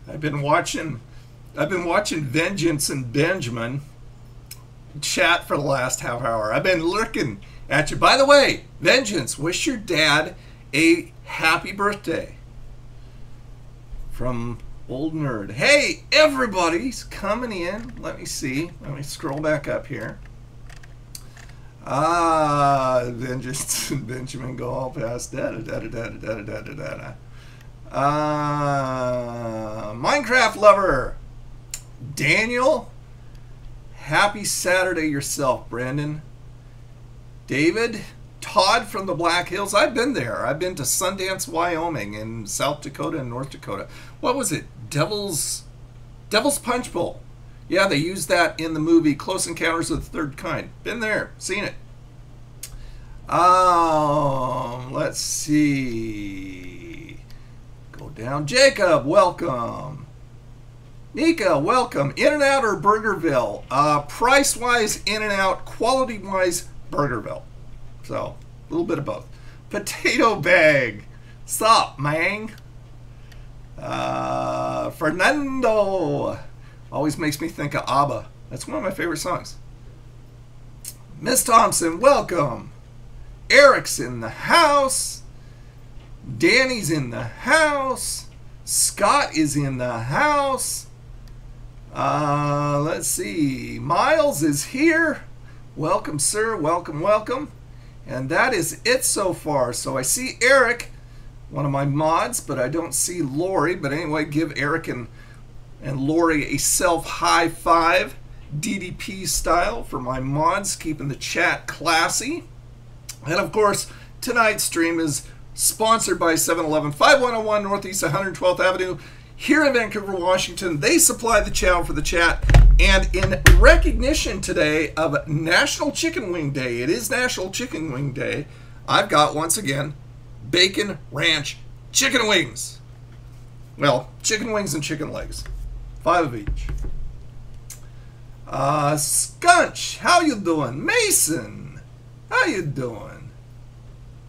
I've been watching Vengeance and Benjamin chat for the last half hour. I've been looking at you. By the way, Vengeance, wish your dad a happy birthday. From Old Nerd. Hey, everybody's coming in. Let me see. Let me scroll back up here. Vengeance and Benjamin go all past. Minecraft lover. Daniel. Happy Saturday yourself, Brandon. David. Todd from the Black Hills. I've been there. I've been to Sundance, Wyoming, and South Dakota and North Dakota. What was it? Devil's Punch Bowl. Yeah, they used that in the movie Close Encounters of the Third Kind. Been there. Seen it. Let's see. Go down. Jacob, welcome. Nika, welcome. In-N-Out or Burgerville? Price-wise, In-N-Out. Quality-wise, Burgerville. So, a little bit of both. Potato Bag. Sup, man? Fernando. Always makes me think of ABBA. That's one of my favorite songs. Miss Thompson, welcome. Eric's in the house. Danny's in the house. Scott is in the house. Let's see. Miles is here. Welcome, sir. Welcome, welcome. And that is it so far. So I see Eric, one of my mods, but I don't see Lori. But anyway, give Eric and Lori a self-high five, DDP style, for my mods, keeping the chat classy. And of course, tonight's stream is sponsored by 7-Eleven, 5101 Northeast 112th Avenue, here in Vancouver, Washington. They supply the chow for the chat. And in recognition today of National Chicken Wing Day, it is National Chicken Wing Day, I've got, once again, Bacon Ranch Chicken Wings. Well, chicken wings and chicken legs. 5 of each. Scunch, how you doing? Mason, how you doing?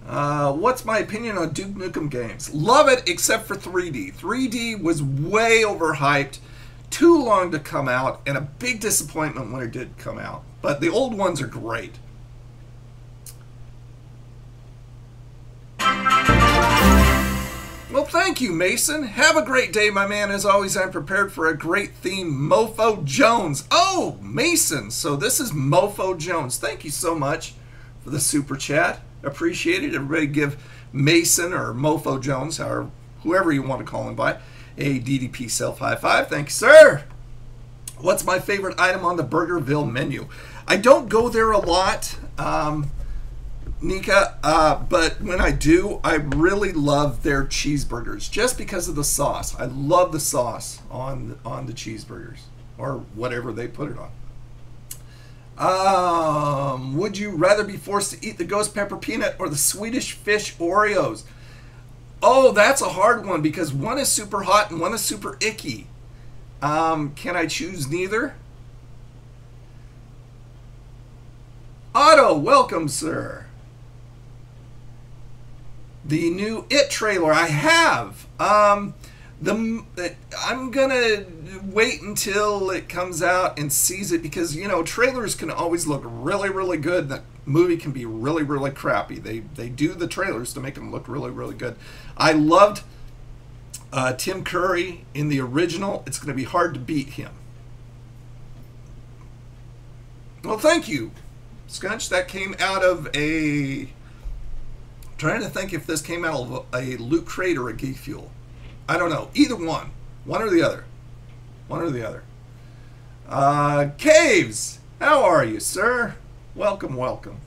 What's my opinion on Duke Nukem games? Love it, except for 3D. 3D was way overhyped, too long to come out, and a big disappointment when it did come out. But the old ones are great. Well, thank you, Mason. Have a great day, my man. As always, I'm prepared for a great theme. Mofo Jones. Oh, Mason. So this is Mofo Jones. Thank you so much for the super chat. Appreciate it. Everybody give Mason or Mofo Jones, or whoever you want to call him by, a DDP self high five. Thank you, sir. What's my favorite item on the Burgerville menu? I don't go there a lot, Nika, but when I do, I really love their cheeseburgers just because of the sauce. I love the sauce on the cheeseburgers, or whatever they put it on. Would you rather be forced to eat the ghost pepper peanut or the Swedish fish Oreos? Oh, that's a hard one because one is super hot and one is super icky. Can I choose neither? Otto, welcome, sir. The new It trailer, I have. I'm gonna wait until it comes out and sees it because, you know, trailers can always look really, really good. The movie can be really, really crappy. They do the trailers to make them look really, really good. I loved Tim Curry in the original. It's going to be hard to beat him. Well, thank you, Scunch. That came out of a... I'm trying to think if this came out of a Loot Crate or a Geek Fuel. I don't know. Either one. One or the other. One or the other. Caves, how are you, sir? Welcome, welcome.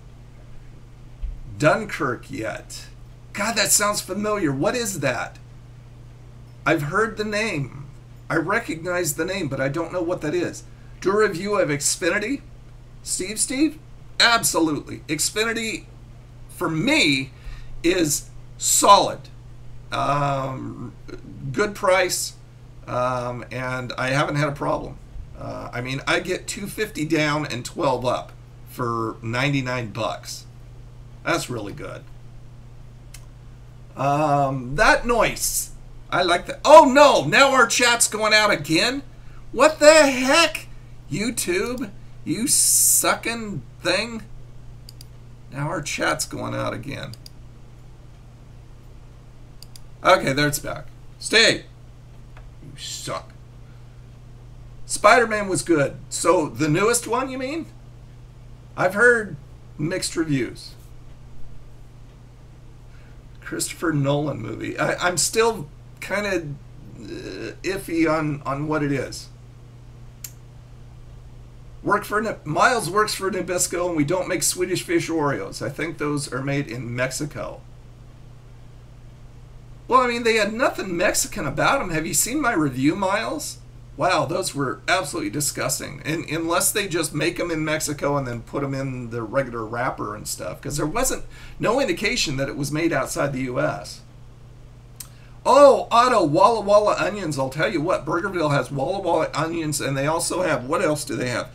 Dunkirk yet? God, that sounds familiar. What is that? I've heard the name. I recognize the name, but I don't know what that is. Do a review of Xfinity? Steve? Absolutely. Xfinity, for me, is solid. Good price, and I haven't had a problem. I mean, I get $250 down and $12 up for 99 bucks. That's really good. That noise. I like that. Oh no, now our chat's going out again? What the heck? YouTube, you sucking thing. Now our chat's going out again. Okay, there it's back. Stay. You suck. Spider-Man was good. So the newest one, you mean? I've heard mixed reviews. Christopher Nolan movie. I'm still kind of iffy on what it is. Miles works for Nabisco, and we don't make Swedish fish Oreos. I think those are made in Mexico. Well, I mean, they had nothing Mexican about them. Have you seen my review, Miles? Wow, those were absolutely disgusting. And unless they just make them in Mexico and then put them in the regular wrapper and stuff, because there wasn't no indication that it was made outside the U.S. Oh, Otto, Walla Walla onions. I'll tell you what, Burgerville has Walla Walla onions, and they also have, what else do they have?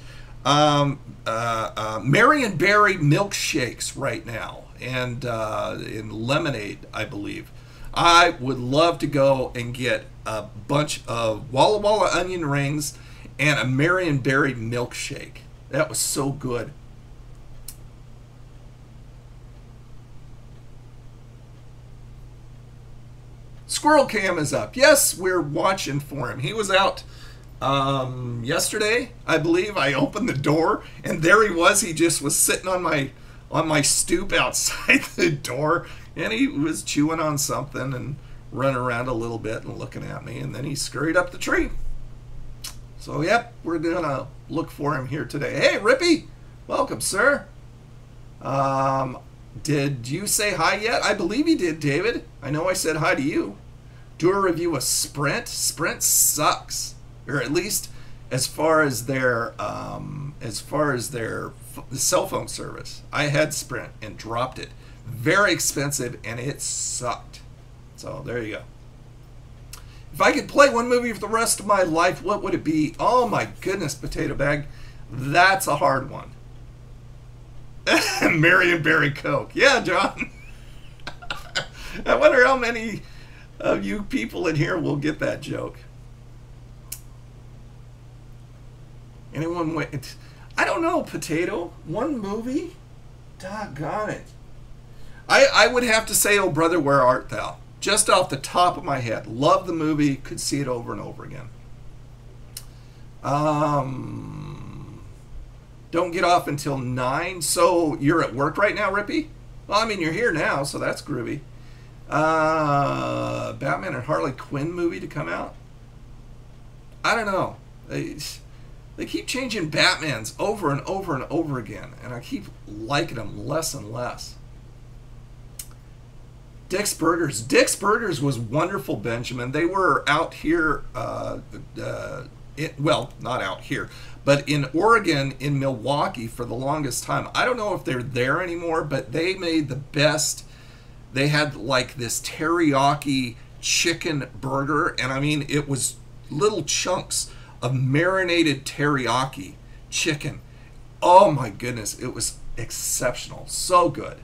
Marion Berry milkshakes right now, and in lemonade, I believe. I would love to go and get a bunch of Walla Walla onion rings and a Marion Berry milkshake. That was so good. Squirrel Cam is up. Yes, we're watching for him. He was out yesterday, I believe. I opened the door and there he was. He just was sitting on my stoop outside the door, and he was chewing on something and running around a little bit and looking at me, and then he scurried up the tree. So yep, we're gonna look for him here today. Hey Rippy, welcome sir. Did you say hi yet? I believe you did, David. I know I said hi to you. Do a review of Sprint. Sprint sucks, or at least as far as their cell phone service. I had Sprint and dropped it. Very expensive, and it sucked. So there you go. If I could play one movie for the rest of my life, what would it be? Oh my goodness, potato bag. That's a hard one. Marion Berry Coke. Yeah, John. I wonder how many of you people in here will get that joke. Anyone wait? I don't know, potato. One movie? Doggone it. I would have to say, Oh Brother, Where Art Thou? Just off the top of my head. Love the movie. Could see it over and over again. Don't get off until 9. So you're at work right now, Rippy? Well, I mean, you're here now, so that's groovy. Batman and Harley Quinn movie to come out? I don't know. They keep changing Batmans over and over and over again, and I keep liking them less and less. Dick's Burgers. Dick's Burgers was wonderful, Benjamin. They were out here, well, not out here, but in Oregon, in Milwaukee for the longest time. I don't know if they're there anymore, but they made the best. They had like this teriyaki chicken burger, and I mean, it was little chunks of marinated teriyaki chicken. Oh my goodness, it was exceptional. So good.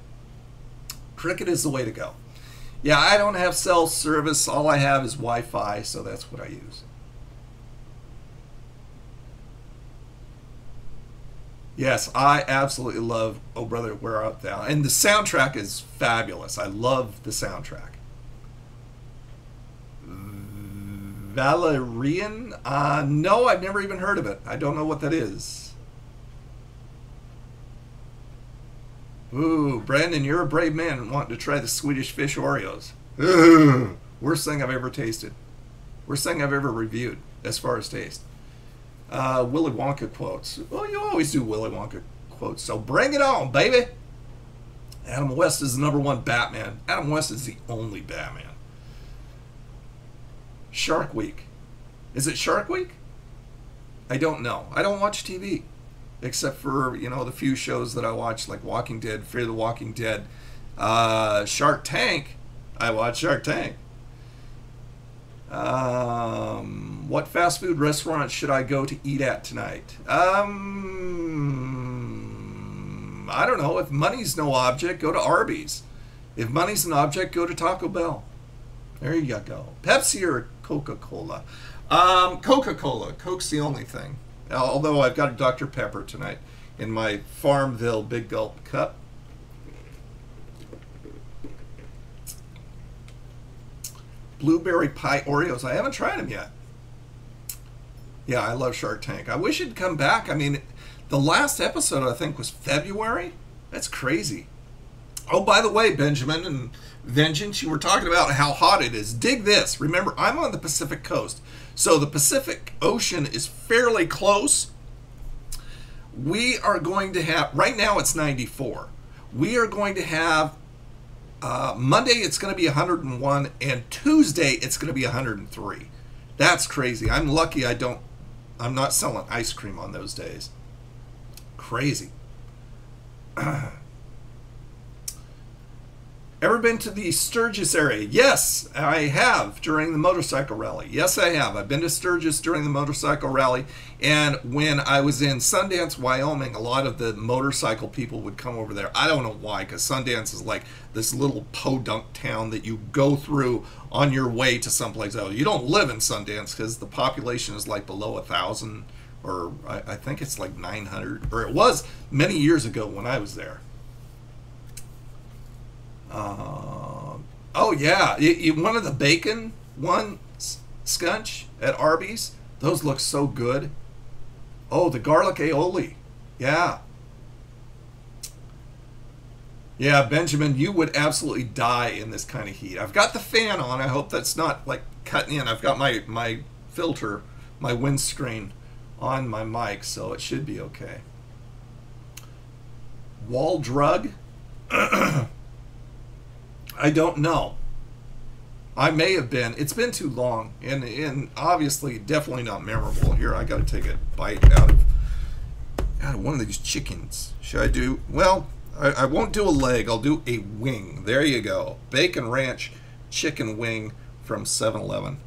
Cricket is the way to go. Yeah, I don't have cell service. All I have is Wi-Fi, so that's what I use. Yes, I absolutely love Oh Brother, Where Art Thou? And the soundtrack is fabulous. I love the soundtrack. Valerian? No, I've never even heard of it. I don't know what that is. Ooh, Brandon, you're a brave man wanting to try the Swedish fish Oreos. Ugh, worst thing I've ever tasted. Worst thing I've ever reviewed as far as taste. Willy Wonka quotes. Well, you always do Willy Wonka quotes, so bring it on, baby. Adam West is the #1 Batman. Adam West is the only Batman. Shark Week. Is it Shark Week? I don't know. I don't watch TV. Except for, you know, the few shows that I watch, like Walking Dead, Fear the Walking Dead. Shark Tank. I watch Shark Tank. What fast food restaurant should I go to eat at tonight? I don't know. If money's no object, go to Arby's. If money's an object, go to Taco Bell. There you go. Pepsi or Coca-Cola? Coca-Cola. Coke's the only thing. Although I've got a Dr. Pepper tonight in my Farmville Big Gulp cup. Blueberry pie Oreos. I haven't tried them yet. Yeah, I love Shark Tank. I wish it'd come back. I mean, the last episode, I think, was February. That's crazy. Oh, by the way, Benjamin and Vengeance, you were talking about how hot it is. Dig this. Remember, I'm on the Pacific coast. So the Pacific Ocean is fairly close. We are going to have, right now it's 94. We are going to have, Monday it's going to be 101, and Tuesday it's going to be 103. That's crazy. I'm lucky I'm not selling ice cream on those days. Crazy. Ever been to the Sturgis area? Yes, I have during the motorcycle rally. Yes, I have. I've been to Sturgis during the motorcycle rally. And when I was in Sundance, Wyoming, a lot of the motorcycle people would come over there. I don't know why, because Sundance is like this little podunk town that you go through on your way to someplace else. You don't live in Sundance because the population is like below 1,000, or I think it's like 900, or it was many years ago when I was there. Oh yeah, one of the bacon scunch at Arby's. Those look so good. Oh, the garlic aioli. Yeah. Yeah, Benjamin, you would absolutely die in this kind of heat. I've got the fan on. I hope that's not like cutting in. I've got my filter, my windscreen on my mic, so it should be okay. Wall drug? I don't know. I may have been. It's been too long, and obviously definitely not memorable. Here, I got to take a bite out of one of these chickens. Should I do? Well, I won't do a leg. I'll do a wing. There you go. Bacon Ranch chicken wing from 7-Eleven.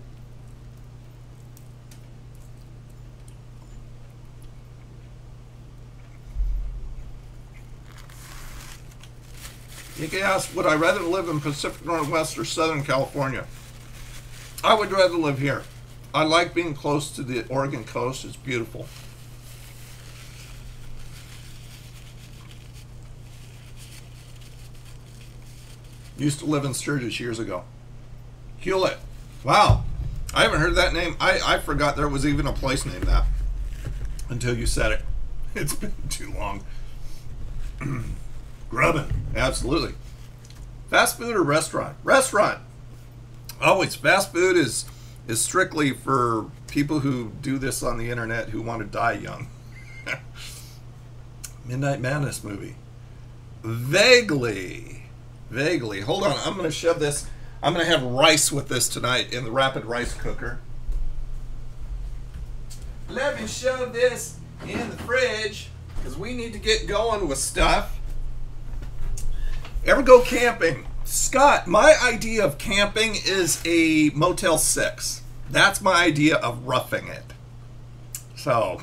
You can ask, would I rather live in Pacific Northwest or Southern California? I would rather live here. I like being close to the Oregon coast. It's beautiful. Used to live in Sturgis years ago. Hewlett. Wow. I haven't heard that name. I forgot there was even a place named that until you said it. It's been too long. Grubbin, absolutely. Fast food or restaurant? Restaurant. Always. Fast food is strictly for people who do this on the internet who want to die young. Midnight Madness movie. Vaguely. Hold on, I'm going to shove this. I'm going to have rice with this tonight in the rapid rice cooker. Let me shove this in the fridge because we need to get going with stuff. Ever go camping? Scott, my idea of camping is a Motel 6. That's my idea of roughing it. So,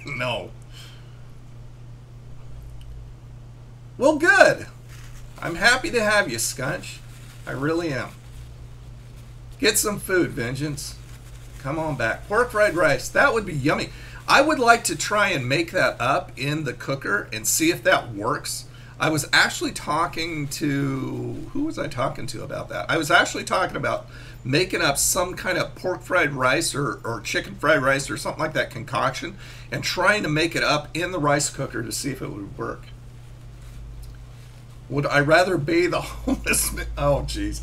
no. Well, good. I'm happy to have you, Scunch. I really am. Get some food, Vengeance. Come on back. Pork fried rice. That would be yummy. I would like to try and make that up in the cooker and see if that works. I was actually talking to, who was I talking to about that? I was actually talking about making up some kind of pork fried rice or chicken fried rice or something like that concoction and trying to make it up in the rice cooker to see if it would work. Would I rather bathe a homeless man? Oh, jeez.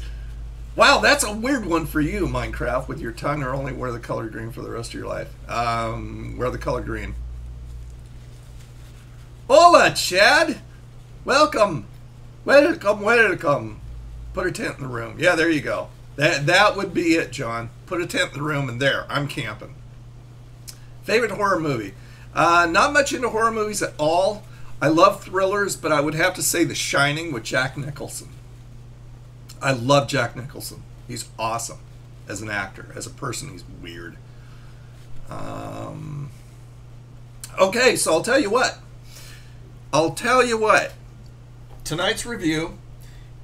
Wow, that's a weird one for you, Minecraft, with your tongue or only wear the color green for the rest of your life. Wear the color green. Hola, Chad! Welcome. Welcome. Put a tent in the room. Yeah, there you go. That would be it, John. Put a tent in the room and there, I'm camping. Favorite horror movie? Not much into horror movies at all. I love thrillers, but I would have to say The Shining with Jack Nicholson. I love Jack Nicholson. He's awesome as an actor. As a person, he's weird. Okay, so I'll tell you what. Tonight's review,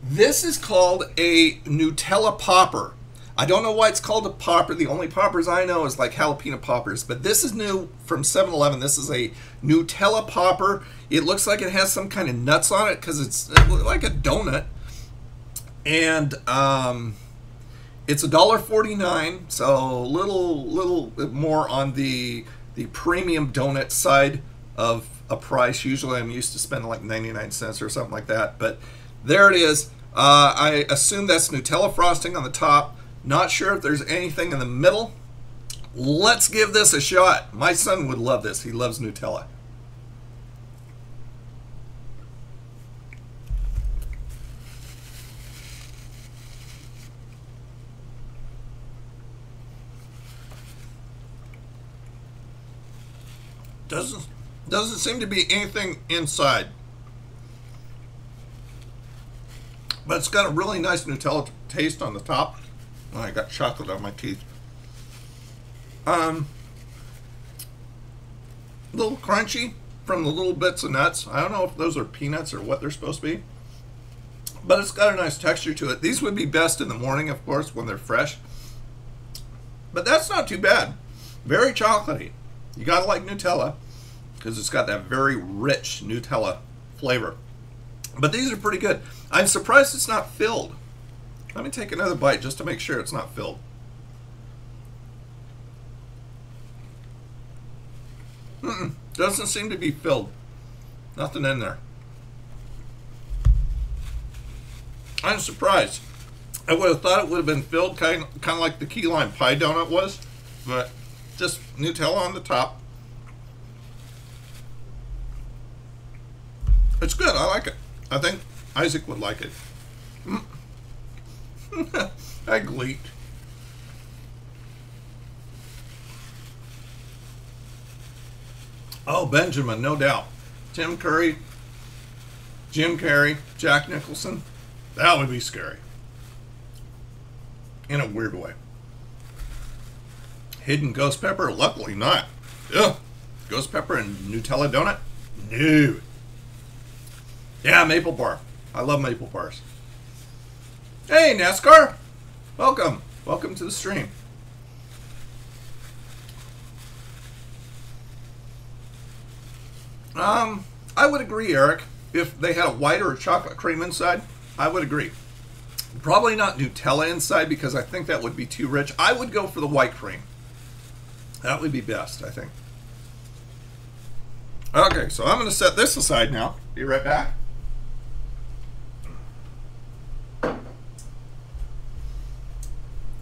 this is called a Nutella popper. I don't know why it's called a popper. The only poppers I know is like jalapeno poppers. But this is new from 7-Eleven. This is a Nutella popper. It looks like it has some kind of nuts on it because it's like a donut. And it's $1.49, so a little bit more on the premium donut side of a price. Usually I'm used to spending like 99 cents or something like that. But there it is. I assume that's Nutella frosting on the top. Not sure if there's anything in the middle. Let's give this a shot. My son would love this. He loves Nutella. Doesn't seem to be anything inside. But it's got a really nice Nutella taste on the top. Oh, I got chocolate on my teeth. A little crunchy from the little bits of nuts. I don't know if those are peanuts or what they're supposed to be. But it's got a nice texture to it. These would be best in the morning, of course, when they're fresh. But that's not too bad. Very chocolatey. You gotta like Nutella because it's got that very rich Nutella flavor. But these are pretty good. I'm surprised it's not filled. Let me take another bite just to make sure it's not filled. Doesn't seem to be filled. Nothing in there. I'm surprised. I would have thought it would have been filled, kind of like the key lime pie donut was, but just Nutella on the top. It's good. I like it. I think Isaac would like it. I gleeked. Oh, Benjamin, no doubt. Tim Curry, Jim Carrey, Jack Nicholson. That would be scary. In a weird way. Hidden ghost pepper? Luckily not. Ugh. Ghost pepper and Nutella donut? No. Yeah, maple bar. I love maple bars. Hey, NASCAR. Welcome. Welcome to the stream. I would agree, Eric. If they had a white or a chocolate cream inside, I would agree. Probably not Nutella inside because I think that would be too rich. I would go for the white cream. That would be best, I think. Okay, so I'm going to set this aside now. Be right back.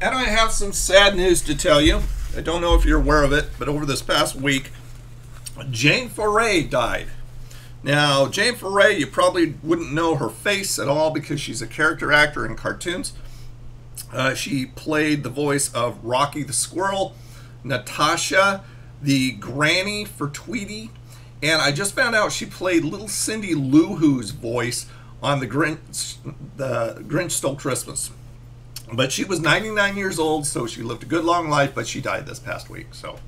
And I have some sad news to tell you. I don't know if you're aware of it, but over this past week, Jane Foray died. Now, Jane Foray, you probably wouldn't know her face at all because she's a character actor in cartoons. She played the voice of Rocky the Squirrel, Natasha, the granny for Tweety, and I just found out she played little Cindy Lou Who's voice on the Grinch Stole Christmas. But she was 99 years old, so she lived a good long life, but she died this past week. So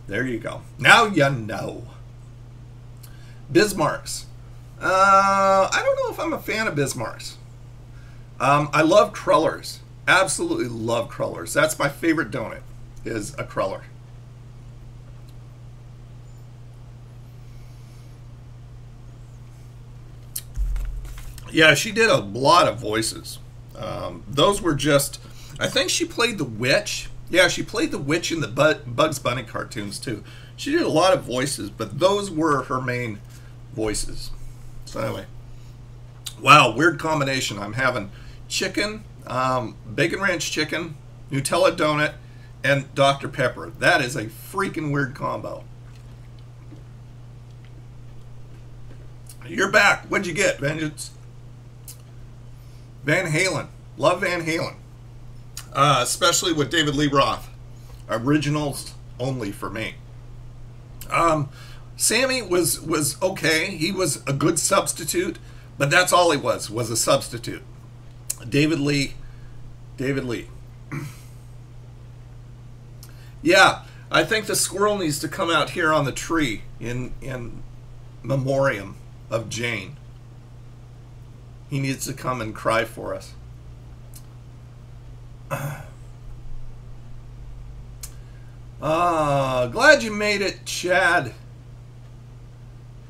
there you go. Now you know. Bismarck's. I don't know if I'm a fan of Bismarck's. I love crullers. Absolutely love crullers. That's my favorite donut, is a cruller. Yeah, she did a lot of voices. Those were just, I think she played the witch. Yeah, she played the witch in the Bugs Bunny cartoons too. She did a lot of voices, but those were her main voices. So anyway, wow, weird combination. I'm having chicken, bacon ranch chicken, Nutella donut, and Dr. Pepper. That is a freaking weird combo. You're back. What'd you get, Vengeance? Van Halen. Love Van Halen. Especially with David Lee Roth. Originals only for me. Sammy was okay. He was a good substitute, but that's all he was a substitute. David Lee. Yeah, I think the squirrel needs to come out here on the tree in memoriam of Jane. He needs to come and cry for us. Glad you made it, Chad.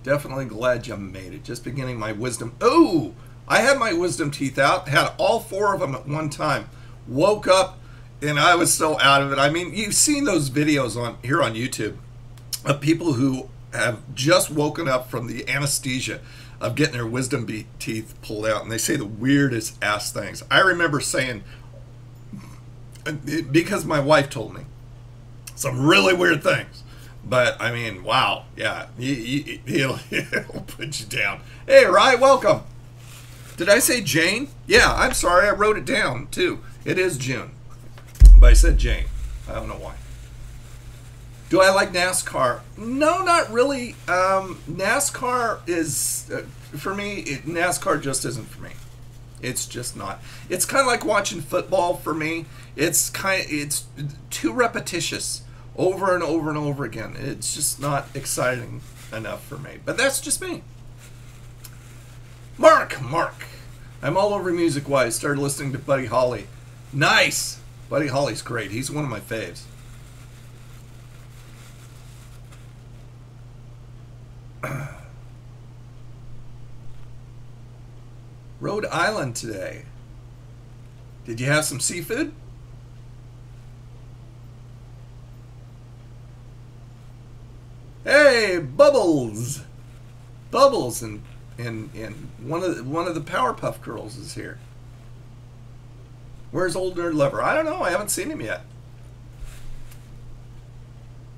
Definitely glad you made it. Just beginning my wisdom. Oh, I had my wisdom teeth out. Had all 4 of them at one time. Woke up and I was so out of it. I mean, you've seen those videos on here on YouTube of people who have just woken up from the anesthesia of getting their wisdom teeth pulled out, and they say the weirdest ass things. I remember saying, because my wife told me, some really weird things. But, I mean, wow. Yeah, he'll put you down. Hey, Rye, welcome. Did I say Jane? Yeah, I'm sorry. I wrote it down, too. It is June. But I said Jane. I don't know why. Do I like NASCAR? No, not really. NASCAR is, for me, NASCAR just isn't for me. It's just not. It's kind of like watching football for me. It's too repetitious. Over and over and over again. It's just not exciting enough for me. But that's just me. Mark. I'm all over music-wise. Started listening to Buddy Holly. Nice! Buddy Holly's great. He's one of my faves. Rhode Island today. Did you have some seafood? Hey, Bubbles! Bubbles and one of the Powerpuff Girls is here. Where's Old Nerd Lover? I don't know. I haven't seen him yet.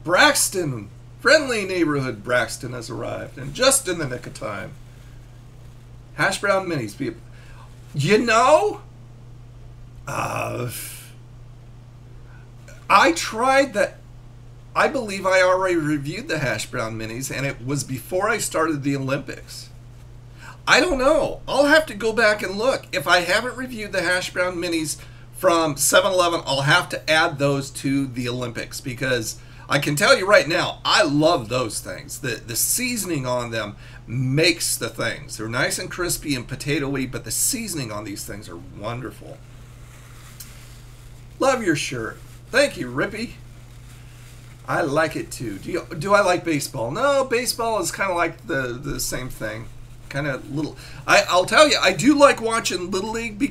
Braxton, friendly neighborhood Braxton has arrived, and just in the nick of time. Hash brown minis, people. You know, I tried that. I believe I already reviewed the hash brown minis, and it was before I started the Olympics. I don't know. I'll have to go back and look. If I haven't reviewed the hash brown minis from 7-Eleven, I'll have to add those to the Olympics, because I can tell you right now, I love those things. The seasoning on them makes the things. They're nice and crispy and potato-y, but the seasoning on these things are wonderful. Love your shirt. Thank you, Rippy. I like it too. Do I like baseball? No, baseball is kind of like the same thing. Kind of little. I'll tell you, I do like watching Little League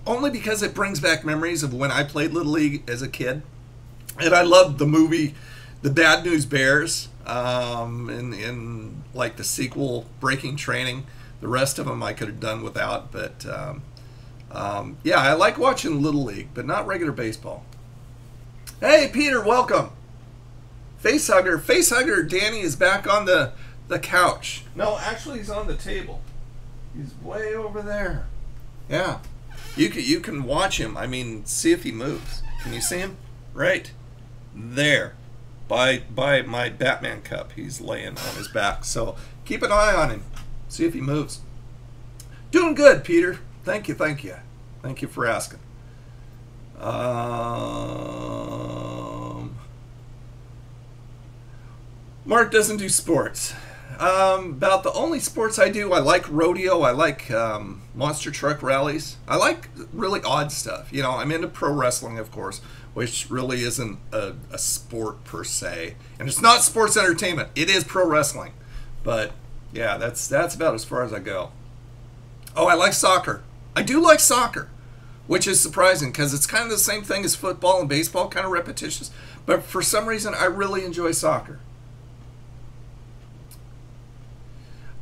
only because it brings back memories of when I played Little League as a kid, and I loved the movie, The Bad News Bears, in like the sequel, Breaking Training. The rest of them I could have done without, but yeah, I like watching Little League, but not regular baseball. Hey, Peter, welcome. Facehugger Danny is back on the couch. No, actually he's on the table. He's way over there. Yeah. You can watch him. I mean, see if he moves. Can you see him? Right there. By my Batman cup. He's laying on his back. So keep an eye on him. See if he moves. Doing good, Peter. Thank you. Thank you for asking. Mark doesn't do sports. About the only sports I do, I like rodeo. I like monster truck rallies. I like really odd stuff. You know, I'm into pro wrestling, of course, which really isn't a sport per se. And it's not sports entertainment. It is pro wrestling. But, yeah, that's about as far as I go. Oh, I like soccer. I do like soccer, which is surprising because it's kind of the same thing as football and baseball, kind of repetitious. But for some reason, I really enjoy soccer.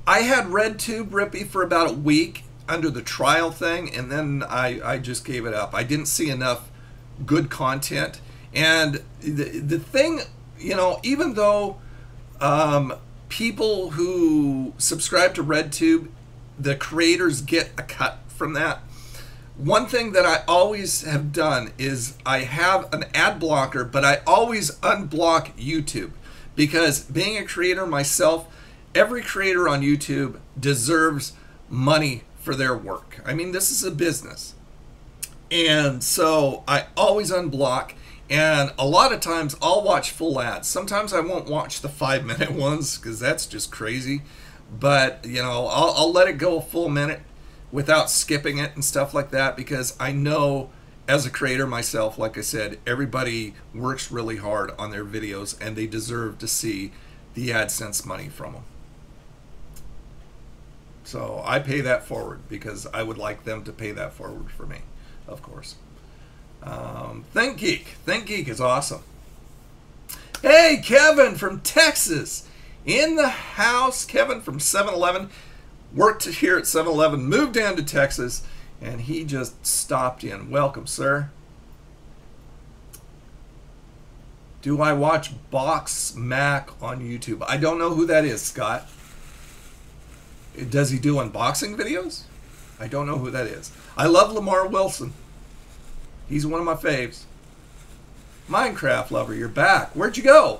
I had RedTube, Rippy, for about a week under the trial thing, and then I just gave it up. I didn't see enough good content. And the thing, you know, even though people who subscribe to RedTube, the creators get a cut from that, one thing that I always have done is I have an ad blocker, but I always unblock YouTube, because being a creator myself, every creator on YouTube deserves money for their work. I mean, this is a business. And so I always unblock, and a lot of times I'll watch full ads. Sometimes I won't watch the 5-minute ones because that's just crazy. But, you know, I'll let it go a full minute without skipping it and stuff like that, because I know as a creator myself, like I said, everybody works really hard on their videos, and they deserve to see the AdSense money from them. So I pay that forward because I would like them to pay that forward for me, of course. Think Geek is awesome. Hey, Kevin from Texas in the house. Kevin from 7-Eleven, worked here at 7-Eleven, moved down to Texas, and he just stopped in. Welcome, sir. Do I watch Box Mac on YouTube? I don't know who that is, Scott. Does he do unboxing videos? I don't know who that is. I love Lamar Wilson. He's one of my faves. Minecraft lover, you're back. Where'd you go?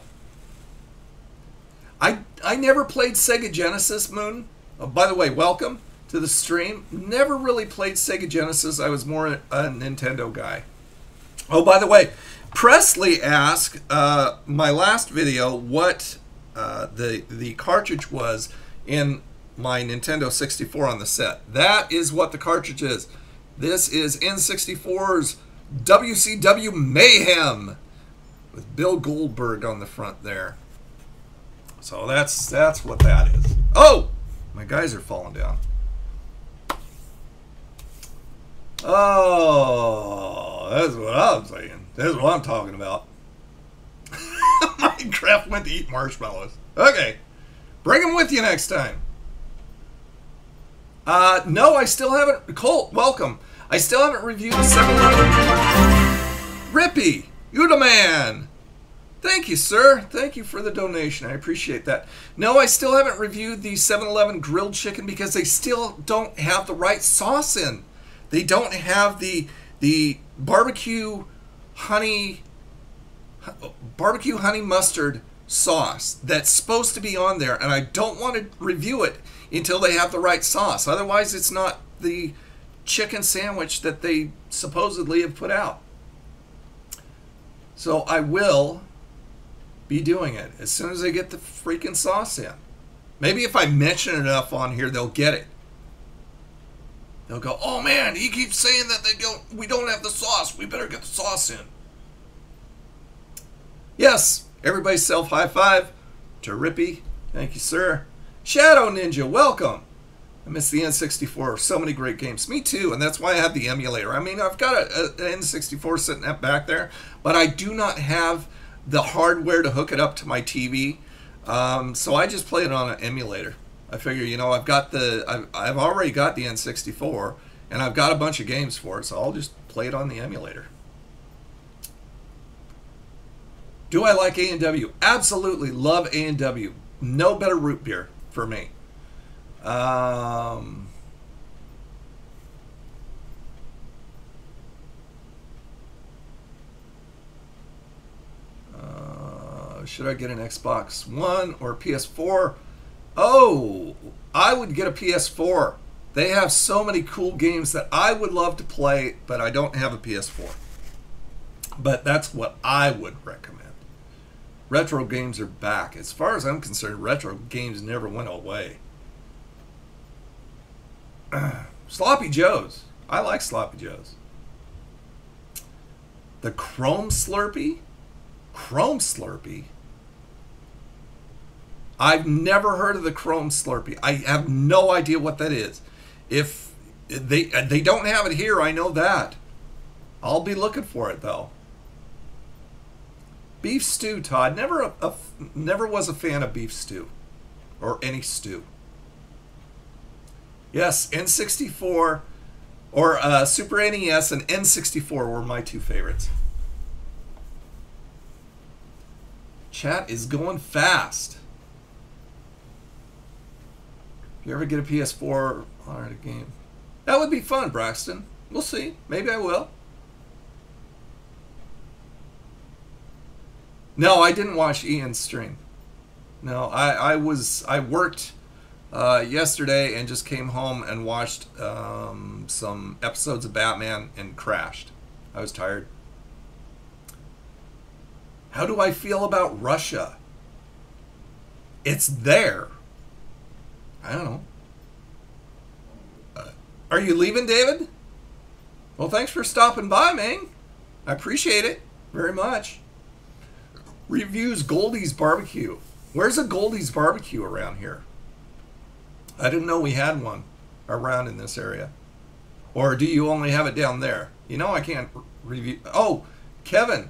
I never played Sega Genesis, Moon. Oh, by the way, welcome to the stream. Never really played Sega Genesis. I was more a Nintendo guy. Oh, by the way, Presley asked my last video what the cartridge was in my Nintendo 64 on the set. That is what the cartridge is. This is N64's WCW Mayhem with Bill Goldberg on the front there. So that's what that is. Oh, my guys are falling down. Oh, that's what I'm saying. That's what I'm talking about. Minecraft went to eat marshmallows. Okay, bring them with you next time. No, I still haven't. Colt, welcome. I still haven't reviewed the 7-Eleven. Rippy, you the man. Thank you, sir. Thank you for the donation. I appreciate that. No, I still haven't reviewed the 7-Eleven grilled chicken because they still don't have the right sauce in. They don't have the barbecue honey mustard sauce that's supposed to be on there, and I don't want to review it until they have the right sauce. Otherwise, it's not the chicken sandwich that they supposedly have put out. So I will be doing it as soon as I get the freaking sauce in. Maybe if I mention it enough on here, they'll get it. They'll go, oh man, he keeps saying that we don't have the sauce. We better get the sauce in. Yes, everybody self high five to Rippy. Thank you, sir. Shadow Ninja, welcome. I miss the N64. So many great games. Me too, and that's why I have the emulator. I mean, I've got an N64 sitting up back there, but I do not have the hardware to hook it up to my TV. So I just play it on an emulator. I figure, you know, I've already got the N64, and I've got a bunch of games for it, so I'll just play it on the emulator. Do I like A&W? Absolutely love A&W. No better root beer for me. Should I get an Xbox One or PS4? Oh, I would get a PS4. They have so many cool games that I would love to play, but I don't have a PS4. But that's what I would recommend. Retro games are back. As far as I'm concerned, retro games never went away. Sloppy Joes. I like Sloppy Joes. The Chrome Slurpee? Chrome Slurpee? I've never heard of the Chrome Slurpee. I have no idea what that is. If they don't have it here, I know that. I'll be looking for it though. Beef stew, Todd. Never was a fan of beef stew or any stew. Yes, N64 or Super NES and N64 were my two favorites. Chat is going fast. If you ever get a PS4 or a game, that would be fun, Braxton. We'll see. Maybe I will. No, I didn't watch Ian's stream. No, I worked yesterday and just came home and watched some episodes of Batman and crashed. I was tired. How do I feel about Russia? It's there. I don't know. Are you leaving, David? Well, thanks for stopping by, Ming. I appreciate it very much. Reviews Goldie's Barbecue. Where's a Goldie's Barbecue around here? I didn't know we had one around in this area. Or do you only have it down there? You know I can't review. Oh, Kevin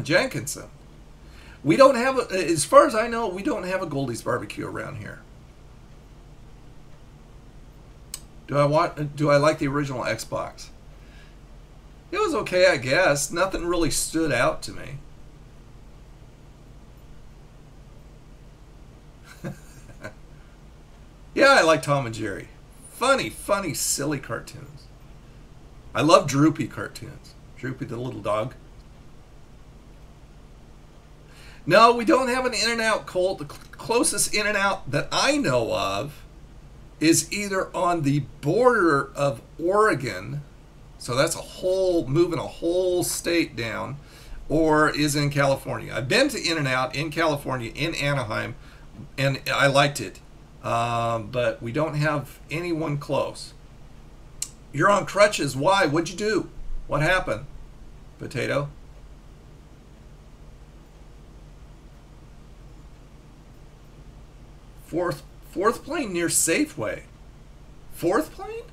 Jenkinson. We don't have, as far as I know, we don't have a Goldie's Barbecue around here. Do I like the original Xbox? It was okay, I guess. Nothing really stood out to me. Yeah, I like Tom and Jerry. Funny, silly cartoons. I love Droopy cartoons. Droopy the little dog. No, we don't have an In-N-Out, Colt. The closest In-N-Out that I know of is either on the border of Oregon, so that's moving a whole state down, or is in California. I've been to In-N-Out in California, in Anaheim, and I liked it. But we don't have anyone close. You're on crutches. Why? What'd you do? What happened? Potato? Fourth plane near Safeway. Fourth plane?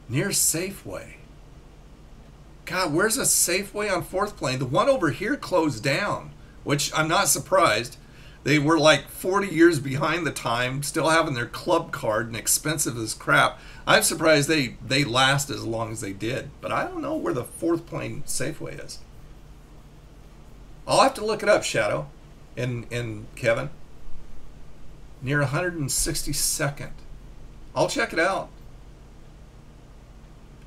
Near Safeway. God, where's a Safeway on fourth plane? The one over here closed down, which I'm not surprised. They were like 40 years behind the time, still having their club card and expensive as crap. I'm surprised they last as long as they did. But I don't know where the fourth plane Safeway is. I'll have to look it up, Shadow and Kevin. Near 162nd. I'll check it out.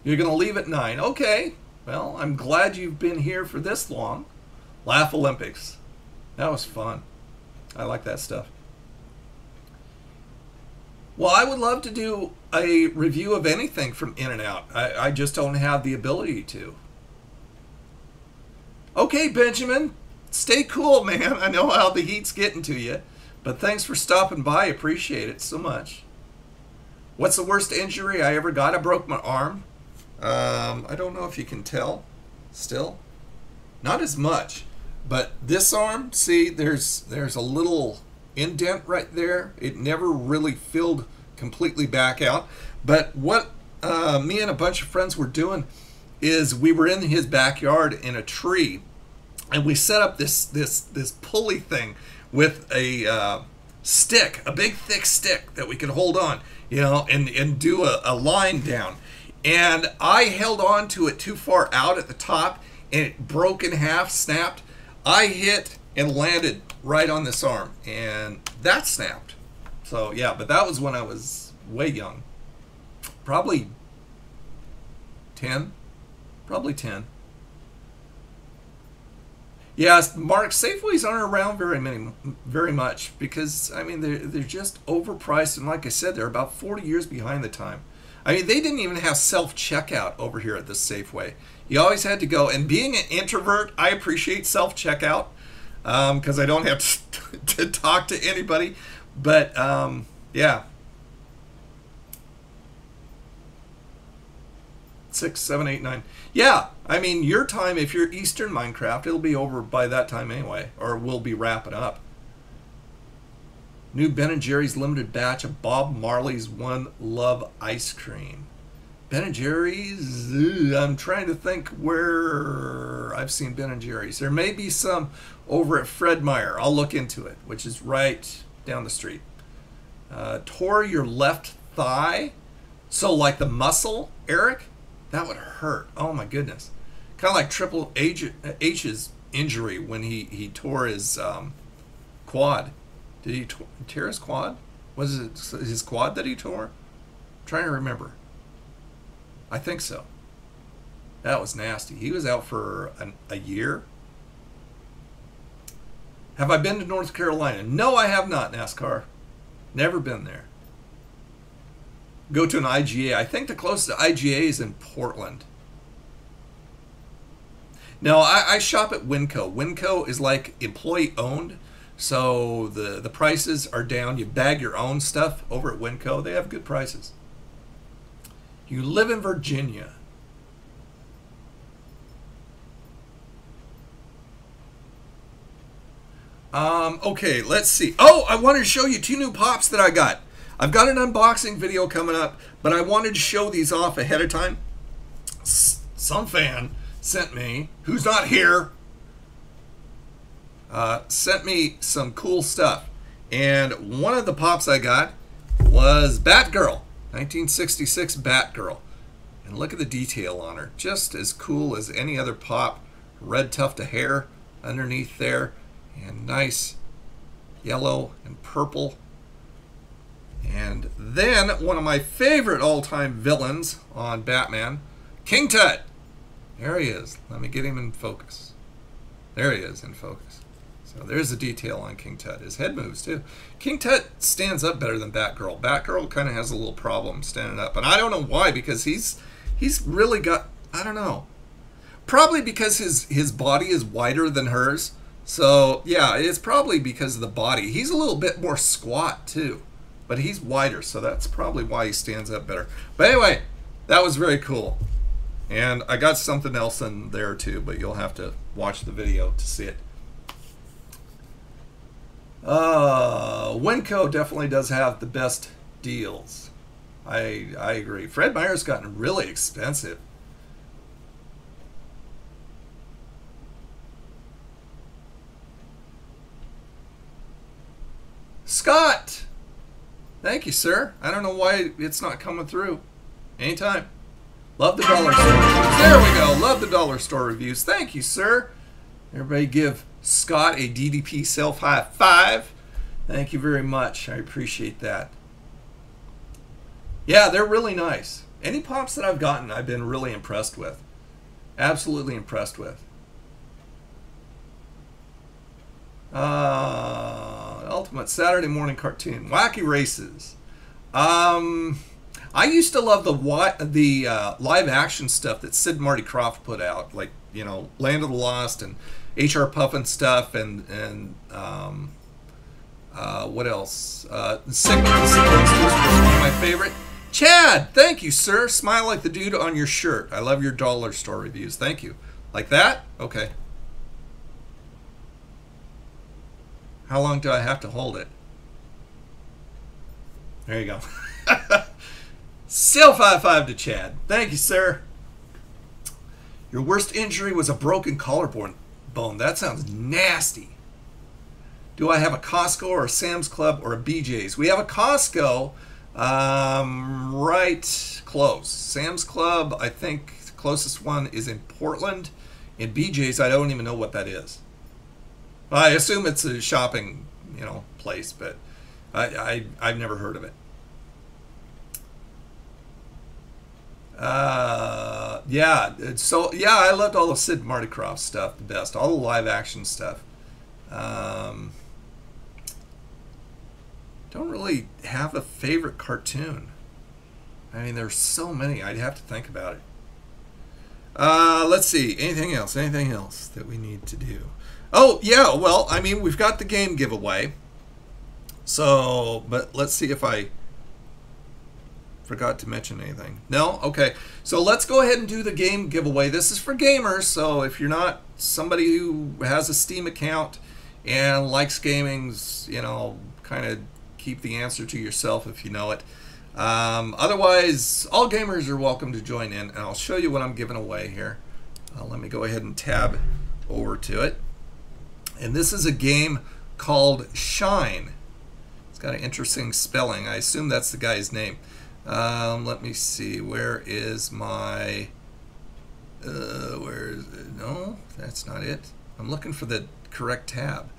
You're going to leave at 9. Okay. Well, I'm glad you've been here for this long. Laugh Olympics. That was fun. I like that stuff. Well, I would love to do a review of anything from In-N-Out. I just don't have the ability to. Okay, Benjamin. Stay cool, man. I know how the heat's getting to you. But thanks for stopping by. Appreciate it so much. What's the worst injury I ever got? I broke my arm. I don't know if you can tell. Still. Not as much. But this arm, see, there's a little indent right there. It never really filled completely back out. But what me and a bunch of friends were doing is we were in his backyard in a tree, and we set up this pulley thing with a stick, a big thick stick that we could hold on, you know, and do a line down. And I held on to it too far out at the top, and it broke in half, snapped. I hit and landed right on this arm, and that snapped. So yeah, but that was when I was way young. Probably 10. Probably 10. Yeah, Mark, Safeways aren't around very much because, I mean, they're just overpriced, and like I said, they're about 40 years behind the time. I mean, they didn't even have self-checkout over here at the Safeway. You always had to go, and being an introvert, I appreciate self-checkout because I don't have to talk to anybody. But yeah, 6, 7, 8, 9. Yeah, I mean, your time, if you're Eastern Minecraft, it'll be over by that time anyway, or we'll be wrapping up. New Ben & Jerry's limited batch of Bob Marley's One Love ice cream. Ben & Jerry's, I'm trying to think where I've seen Ben & Jerry's. There may be some over at Fred Meyer. I'll look into it, which is right down the street. Tore your left thigh? So like the muscle, Eric? That would hurt. Oh my goodness. Kind of like Triple H's injury when he tore his quad. Did he tear his quad? Was it his quad that he tore? I'm trying to remember. I think so. That was nasty. He was out for a year. Have I been to North Carolina? No, I have not, NASCAR. Never been there. Go to an IGA. I think the closest IGA is in Portland. No, I shop at Winco. Winco is like employee owned, so the prices are down. You bag your own stuff over at Winco. They have good prices. You live in Virginia. Okay, let's see. Oh, I wanted to show you 2 new pops that I got. I've got an unboxing video coming up, but I wanted to show these off ahead of time. Some fan sent me, who's not here, sent me some cool stuff. And one of the pops I got was Batgirl, 1966 Batgirl. And look at the detail on her. Just as cool as any other pop. Red tuft of hair underneath there. And nice yellow and purple. And then one of my favorite all-time villains on Batman, King Tut. There he is. Let me get him in focus. There he is in focus. So there's the detail on King Tut. His head moves too. King Tut stands up better than Batgirl. Batgirl kind of has a little problem standing up. And I don't know why, because he's really got, I don't know. Probably because his body is wider than hers. So yeah, it's probably because of the body. He's a little bit more squat too. But he's wider, so that's probably why he stands up better. But anyway, that was very cool. And I got something else in there too, but you'll have to watch the video to see it. Winco definitely does have the best deals. I agree. Fred Meyer's gotten really expensive. Scott! Thank you, sir. I don't know why it's not coming through. Anytime. Love the dollar store reviews. There we go. Love the dollar store reviews. Thank you, sir. Everybody give Scott a DDP self high five. Thank you very much. I appreciate that. Yeah, they're really nice. Any pops that I've gotten, I've been really impressed with. Absolutely impressed with. Ultimate Saturday morning cartoon. Wacky Races. I used to love the live action stuff that Sid and Marty Krofft put out, like, you know, Land of the Lost and H.R. Puffin stuff, and what else? Sigma was one of my favorite. Chad, thank you, sir. Smile like the dude on your shirt. I love your dollar store reviews. Thank you. Like that? Okay. How long do I have to hold it? There you go. Self high five to Chad. Thank you, sir. Your worst injury was a broken collarbone. That sounds nasty. Do I have a Costco or a Sam's Club or a BJ's? We have a Costco right close. Sam's Club, I think the closest one is in Portland. In BJ's, I don't even know what that is. I assume it's a shopping, you know, place, but I've never heard of it. Yeah, so yeah, I loved all the Sid and Marty Krofft stuff the best, all the live action stuff. Don't really have a favorite cartoon. I mean, there's so many. I'd have to think about it. Let's see. Anything else? Anything else that we need to do? Oh, yeah, well, I mean, we've got the game giveaway. So, but let's see if I forgot to mention anything. No? Okay. So let's go ahead and do the game giveaway. This is for gamers, so if you're not somebody who has a Steam account and likes gamings, you know, kind of keep the answer to yourself if you know it. Otherwise, all gamers are welcome to join in, and I'll show you what I'm giving away here. Let me go ahead and tab over to it. And this is a game called Shine. It's got an interesting spelling. I assume that's the guy's name. Let me see. Where is my... where is it? No, that's not it. I'm looking for the correct tab.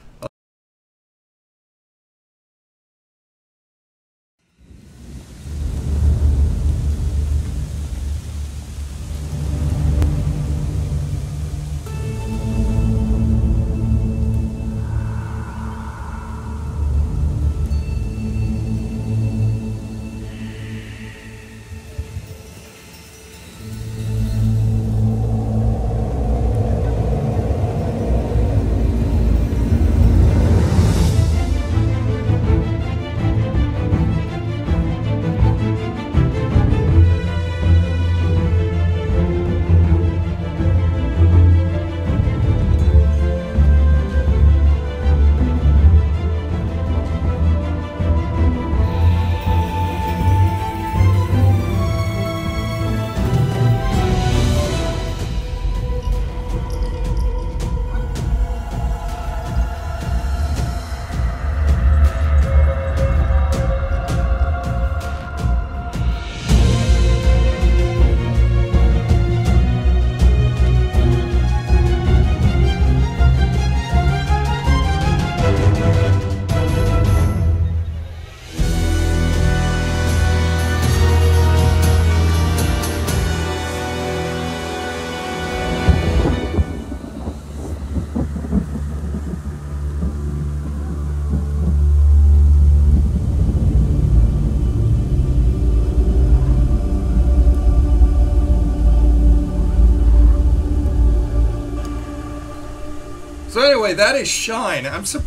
So anyway, that is Shine. After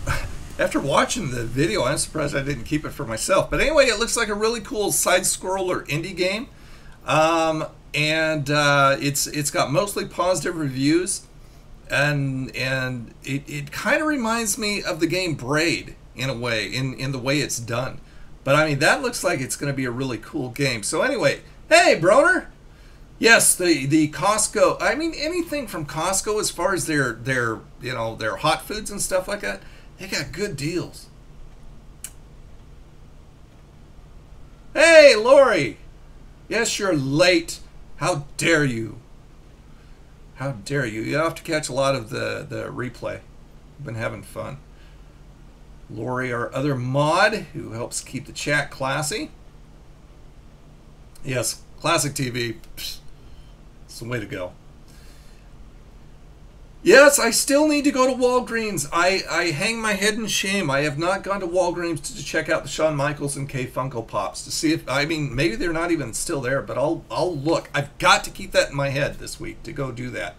watching the video, I'm surprised I didn't keep it for myself. But anyway, it looks like a really cool side-scroller indie game. It's got mostly positive reviews. And it kind of reminds me of the game Braid in a way, in the way it's done. But I mean, that looks like it's going to be a really cool game. So anyway, hey, Broner! Yes, the Costco. I mean, anything from Costco as far as their hot foods and stuff like that, they got good deals. Hey, Lori. Yes, you're late. How dare you? How dare you? You have to catch a lot of the replay. I've been having fun. Lori, our other mod, who helps keep the chat classy. Yes, classic TV. It's the way to go. Yes, I still need to go to Walgreens. I hang my head in shame. I have not gone to Walgreens to check out the Shawn Michaels and K Funko Pops to see if, I mean, maybe they're not even still there, but I'll look. I've got to keep that in my head this week to go do that.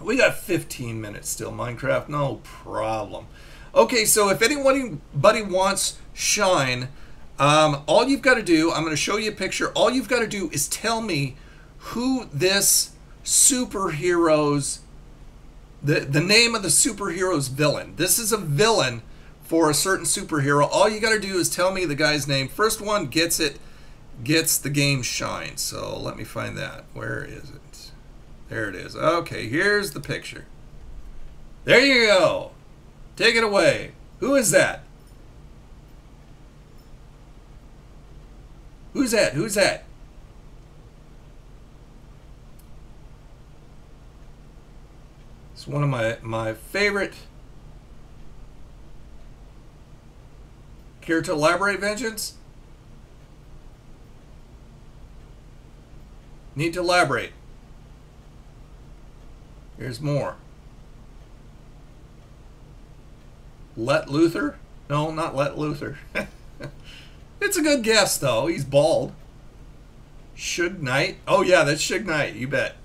We got 15 minutes still, Minecraft, no problem. Okay, so if anybody wants Shine, all you've got to do, I'm going to show you a picture. All you've got to do is tell me who this superhero's, the name of the superhero's villain. This is a villain for a certain superhero. All you got to do is tell me the guy's name. First one gets it, gets the game Shine. So let me find that. Where is it? There it is. Okay, here's the picture. There you go. Take it away. Who is that? Who's that? Who's that? It's one of my favorite. Care to elaborate, Vengeance? Need to elaborate. Here's more. Let Luthor? No, not Let Luthor. It's a good guess, though. He's bald. Suge Knight? Oh, yeah, that's Suge Knight. You bet.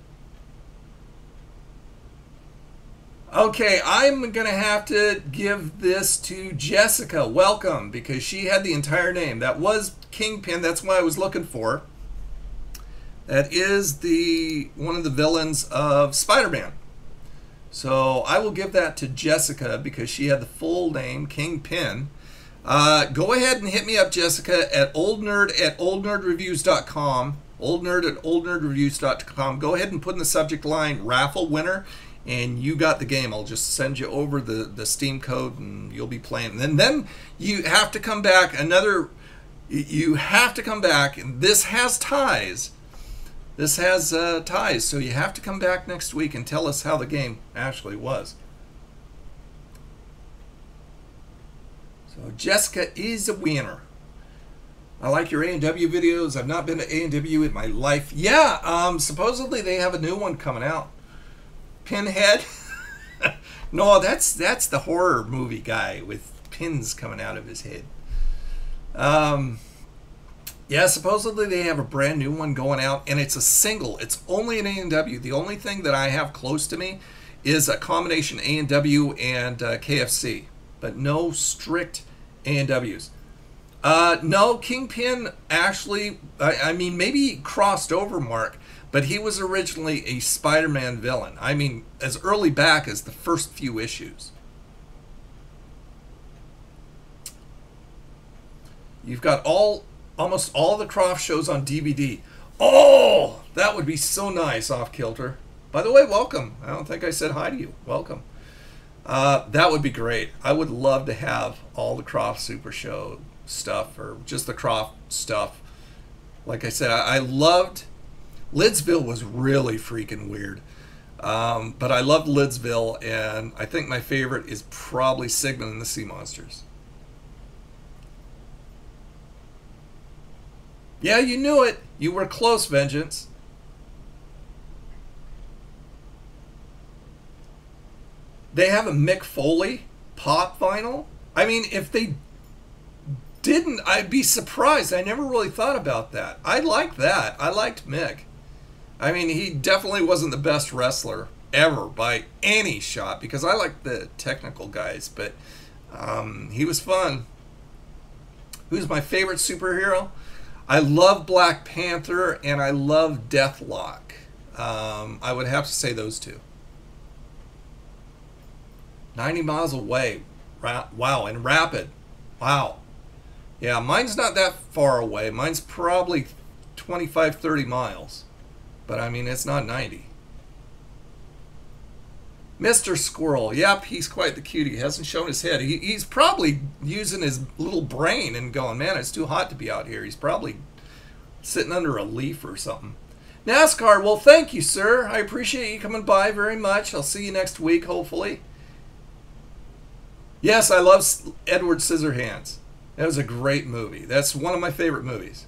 Okay, I'm going to have to give this to Jessica. Welcome, because she had the entire name. That was Kingpin. That's what I was looking for. That is one of the villains of Spider-Man. So I will give that to Jessica because she had the full name, Kingpin. Go ahead and hit me up, Jessica, at oldnerd@oldnerdreviews.com. oldnerd@oldnerdreviews.com. Go ahead and put in the subject line raffle winner, and you got the game. I'll just send you over the Steam code, and you'll be playing. And then you have to come back. You have to come back. And this has ties. This has ties, so you have to come back next week and tell us how the game actually was. So Jessica is a winner. I like your A&W videos. I've not been to A&W in my life. Yeah, supposedly they have a new one coming out. Pinhead? No, that's the horror movie guy with pins coming out of his head. Yeah, supposedly they have a brand new one going out, and it's a single. It's only an A&W. The only thing that I have close to me is a combination A&W and KFC, but no strict A&Ws. No, Kingpin actually, I mean, maybe he crossed over, Mark, but he was originally a Spider-Man villain. I mean, as early back as the first few issues. You've got almost all the Croft shows on DVD. Oh, that would be so nice, Off Kilter. By the way, welcome. I don't think I said hi to you. Welcome. That would be great. I would love to have all the Croft Super Show stuff, or just the Croft stuff. Like I said, I loved... Lidsville was really freaking weird. But I loved Lidsville, and I think my favorite is probably Sigmund and the Sea Monsters. Yeah, you knew it. You were close, Vengeance. They have a Mick Foley pop vinyl. I mean, if they didn't, I'd be surprised. I never really thought about that. I liked that. I liked Mick. I mean, he definitely wasn't the best wrestler ever by any shot, because I like the technical guys, but he was fun. Who's my favorite superhero? I love Black Panther and I love Deathlock. I would have to say those two. 90 miles away. Wow, and rapid. Wow. Yeah, mine's not that far away. Mine's probably 25, 30 miles. But I mean, it's not 90. Mr. Squirrel. Yep, he's quite the cutie. He hasn't shown his head. He's probably using his little brain and going, man, it's too hot to be out here. He's probably sitting under a leaf or something. NASCAR, well, thank you, sir. I appreciate you coming by very much. I'll see you next week, hopefully. Yes, I love Edward Scissorhands. That was a great movie. That's one of my favorite movies.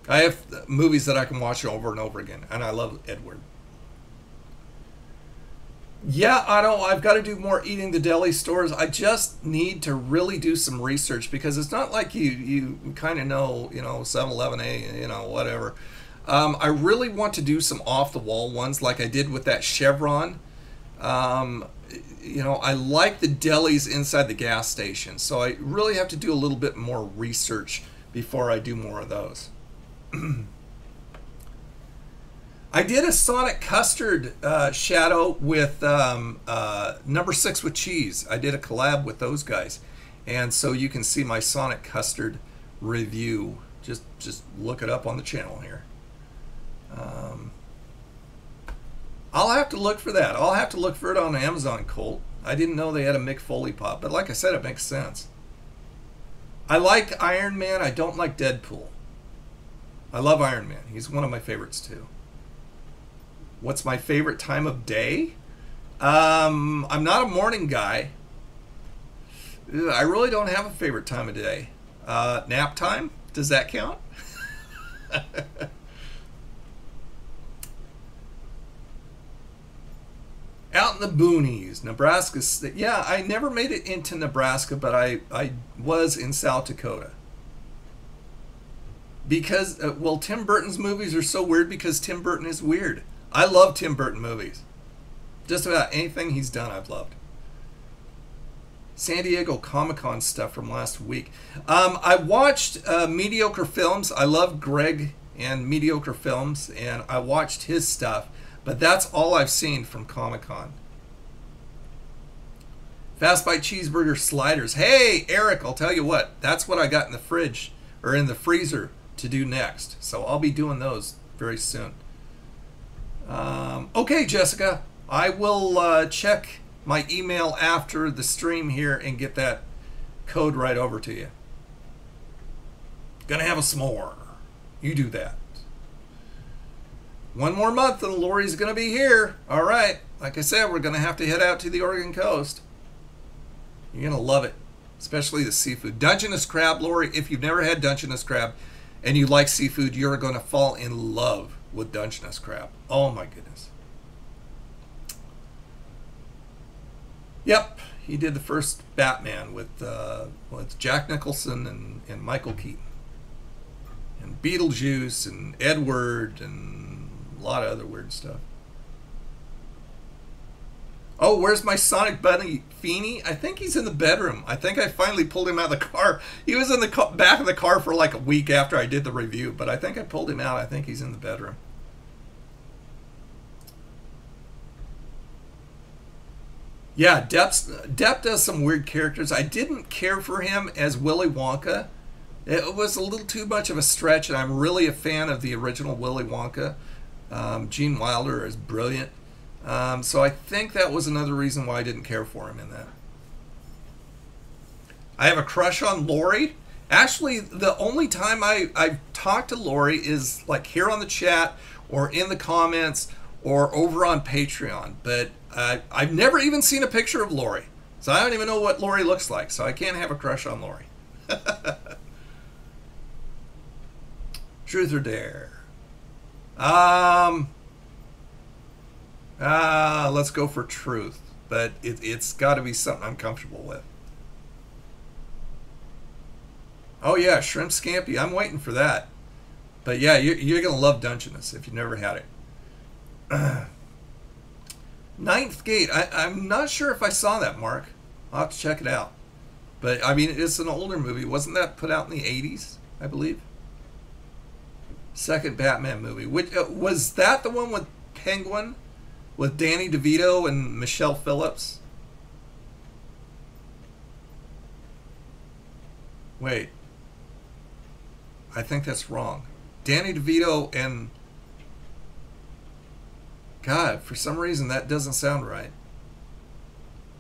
I have movies that I can watch over and over again, and I love Edward. Yeah, I know. I've got to do more eating the deli stores. I just need to really do some research, because it's not like you kind of know, 7-Eleven, whatever. I really want to do some off-the-wall ones like I did with that Chevron. I like the delis inside the gas station, so I really have to do a little bit more research before I do more of those. I did a Sonic Custard shadow with number 6 with cheese. I did a collab with those guys, and so you can see my Sonic Custard review. Just look it up on the channel here. I'll have to look for that. I'll have to look for it on Amazon, Colt. I didn't know they had a Mick Foley pop, but like I said, it makes sense. I like Iron Man. I don't like Deadpool. I love Iron Man. He's one of my favorites too. What's my favorite time of day? I'm not a morning guy. I really don't have a favorite time of day. Nap time? Does that count? Out in the boonies, Nebraska. Yeah, I never made it into Nebraska, but I was in South Dakota. Because, well, Tim Burton's movies are so weird because Tim Burton is weird. I love Tim Burton movies. Just about anything he's done, I've loved. San Diego Comic-Con stuff from last week. I watched Mediocre Films. I love Greg and Mediocre Films, and I watched his stuff. But that's all I've seen from Comic-Con. Fast Bite Cheeseburger Sliders. Hey, Eric, I'll tell you what. That's what I got in the fridge, or in the freezer, to do next. So I'll be doing those very soon. Okay, Jessica. I will check my email after the stream here and get that code right over to you. Gonna have a s'more. You do that. One more month and Lori's going to be here. All right. Like I said, we're going to have to head out to the Oregon coast. You're going to love it, especially the seafood. Dungeness crab, Lori, if you've never had Dungeness crab and you like seafood, you're going to fall in love with Dungeness crab. Oh, my goodness. Yep. He did the first Batman with Jack Nicholson and Michael Keaton. And Beetlejuice and Edward and a lot of other weird stuff. Oh, where's my Sonic Bunny Feeny? I think he's in the bedroom. I think I finally pulled him out of the car. He was in the back of the car for like a week after I did the review, but I think I pulled him out. I think he's in the bedroom. Yeah, Depp does some weird characters. I didn't care for him as Willy Wonka. It was a little too much of a stretch, and I'm really a fan of the original Willy Wonka. Gene Wilder is brilliant. So I think that was another reason why I didn't care for him in that. I have a crush on Lori. Actually, the only time I've talked to Lori is like here on the chat or in the comments or over on Patreon. But I've never even seen a picture of Lori. So I don't even know what Lori looks like. So I can't have a crush on Lori. Truth or dare? Let's go for truth, but it's got to be something I'm comfortable with. Oh yeah, shrimp scampi. I'm waiting for that. But yeah, you're gonna love Dungeness if you've never had it. Ninth Gate. I'm not sure if I saw that, Mark. I'll have to check it out. But, I mean, it's an older movie. Wasn't that put out in the 80s, I believe? Second Batman movie. Was that the one with Penguin? With Danny DeVito and Michelle Phillips? Wait. I think that's wrong. Danny DeVito and... God, for some reason that doesn't sound right.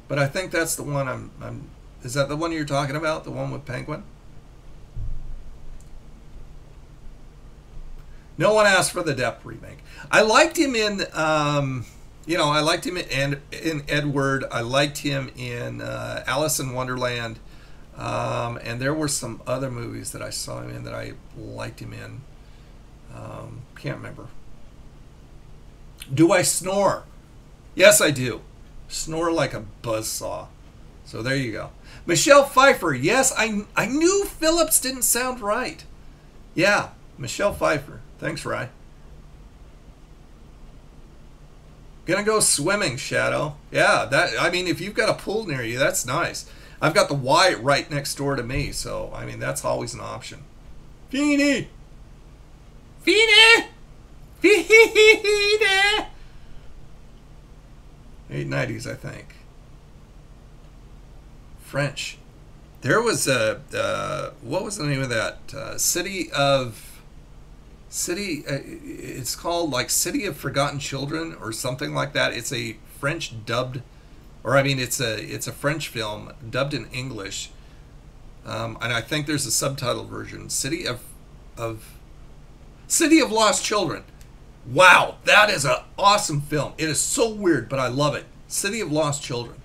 But I think that's the one I'm... Is that the one you're talking about? The one with Penguin? No one asked for the Depp remake. I liked him in... I liked him in Edward. I liked him in Alice in Wonderland. And there were some other movies that I saw him in that I liked him in. Can't remember. Do I snore? Yes, I do. Snore like a buzzsaw. So there you go. Michelle Pfeiffer. Yes, I knew Phillips didn't sound right. Yeah, Michelle Pfeiffer. Thanks, Rye. Gonna go swimming, Shadow. Yeah, if you've got a pool near you, that's nice. I've got the Y right next door to me, so, I mean, that's always an option. Feeny! Feeny! Feeny! 890s, I think. French. There was what was the name of that? It's called like City of Forgotten Children or something like that. It's a French dubbed, or I mean, it's a French film dubbed in English, and I think there's a subtitle version. City of Lost Children. Wow, that is an awesome film. It is so weird, but I love it. City of Lost Children.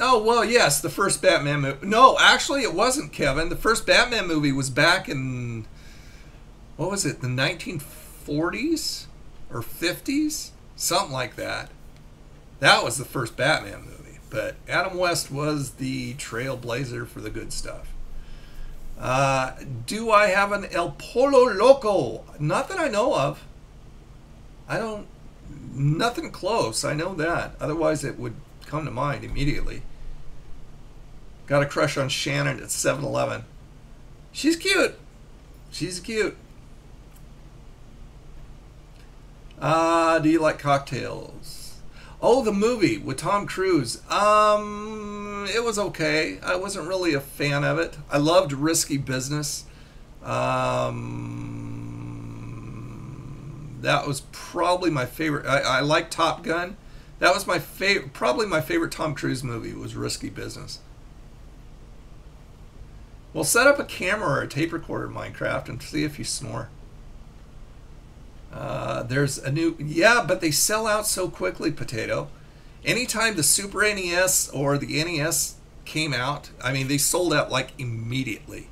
Oh, well, yes, the first Batman movie. No, actually, it wasn't, Kevin. The first Batman movie was back in, what was it, the 1940s or 50s? Something like that. That was the first Batman movie. But Adam West was the trailblazer for the good stuff. Do I have an El Polo Loco? Not that I know of. Nothing close. I know that. Otherwise, it would come to mind immediately. Got a crush on Shannon at 7-Eleven. She's cute. She's cute. Do you like cocktails? Oh, the movie with Tom Cruise. It was okay. I wasn't really a fan of it. I loved Risky Business. That was probably my favorite. I like Top Gun. That was my favorite. Probably my favorite Tom Cruise movie was Risky Business. Well, set up a camera or a tape recorder in Minecraft and see if you snore. There's a new... Yeah, but they sell out so quickly, Potato. Anytime the Super NES or the NES came out, I mean, they sold out like immediately.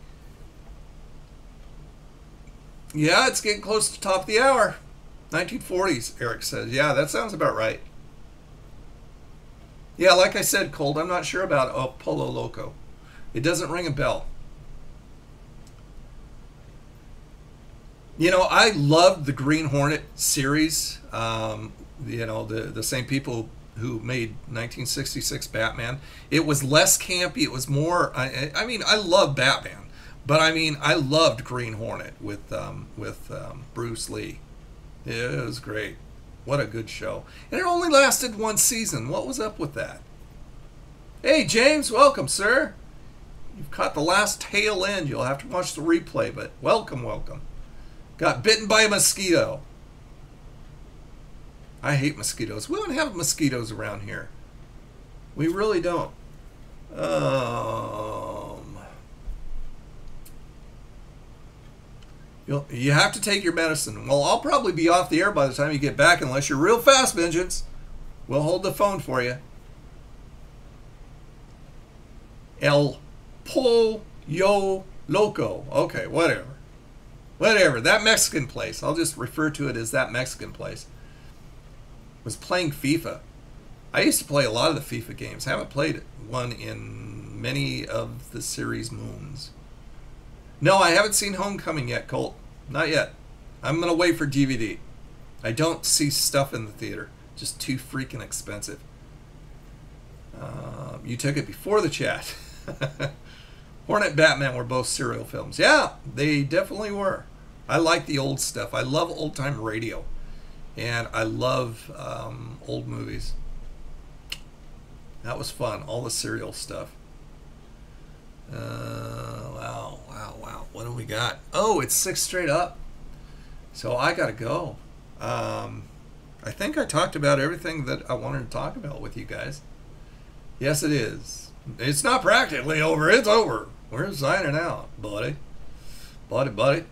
Yeah, it's getting close to the top of the hour. 1940s, Eric says. Yeah, that sounds about right. Yeah, like I said, Cold, I'm not sure about Polo Loco. It doesn't ring a bell. You know, I loved the Green Hornet series. The same people who made 1966 Batman. It was less campy. It was more... I mean, I love Batman. But, I mean, I loved Green Hornet with Bruce Lee. It was great. What a good show. And it only lasted one season. What was up with that? Hey, James. Welcome, sir. You've caught the last tail end. You'll have to watch the replay, but welcome, welcome. Got bitten by a mosquito. I hate mosquitoes. We don't have mosquitoes around here. We really don't. You have to take your medicine. Well, I'll probably be off the air by the time you get back unless you're real fast, Vengeance. We'll hold the phone for you. El Pollo Loco. Okay, whatever. Whatever. That Mexican place. I'll just refer to it as that Mexican place. Was playing FIFA. I used to play a lot of the FIFA games. Haven't played one in many of the series moons. No, I haven't seen Homecoming yet, Colt. Not yet. I'm going to wait for DVD. I don't see stuff in the theater. Just too freaking expensive. You took it before the chat. Hornet Batman were both serial films. Yeah, they definitely were. I like the old stuff. I love old-time radio. And I love old movies. That was fun. All the serial stuff. Wow. What do we got? Oh, it's 6 straight up. So I got to go. I think I talked about everything that I wanted to talk about with you guys. Yes, it is. It's not practically over. It's over. We're signing out, buddy. Buddy.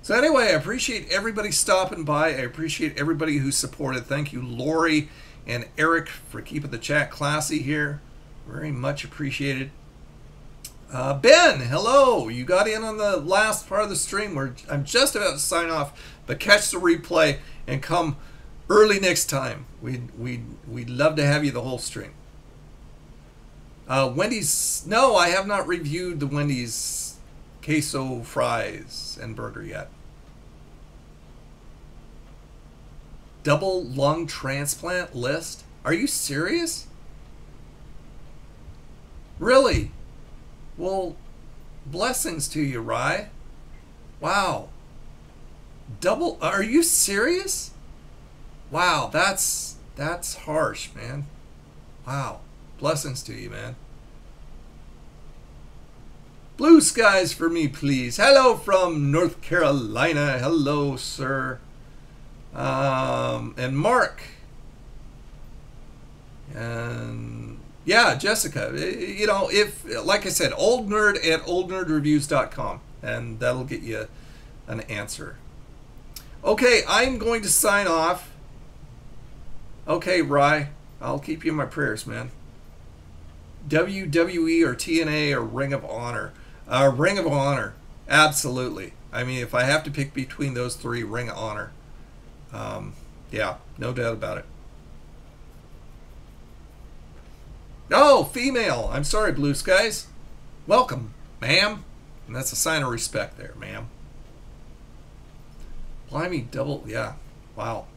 So anyway, I appreciate everybody stopping by. I appreciate everybody who supported. Thank you, Lori and Eric, for keeping the chat classy here. Very much appreciated. Ben, hello. You got in on the last part of the stream where I'm just about to sign off, but catch the replay and come early next time. We'd love to have you the whole stream. Wendy's, no, I have not reviewed the Wendy's queso fries and burger yet. Double lung transplant list? Are you serious? Really? Well, blessings to you, Rye. Wow. Double, are you serious? Wow, that's harsh, man. Wow. Blessings to you, man. Blue skies for me, please. Hello from North Carolina. Hello, sir. And Mark. And yeah, Jessica. You know, if, like I said, old nerd at oldnerdreviews.com, and that'll get you an answer. Okay, I'm going to sign off. Okay, Rye, I'll keep you in my prayers, man. WWE or TNA or Ring of Honor? Ring of Honor, absolutely. I mean, if I have to pick between those three, Ring of Honor. Yeah, no doubt about it. Oh, female. I'm sorry, Blue Skies. Welcome, ma'am. And that's a sign of respect there, ma'am. Blimey, double, yeah. Wow.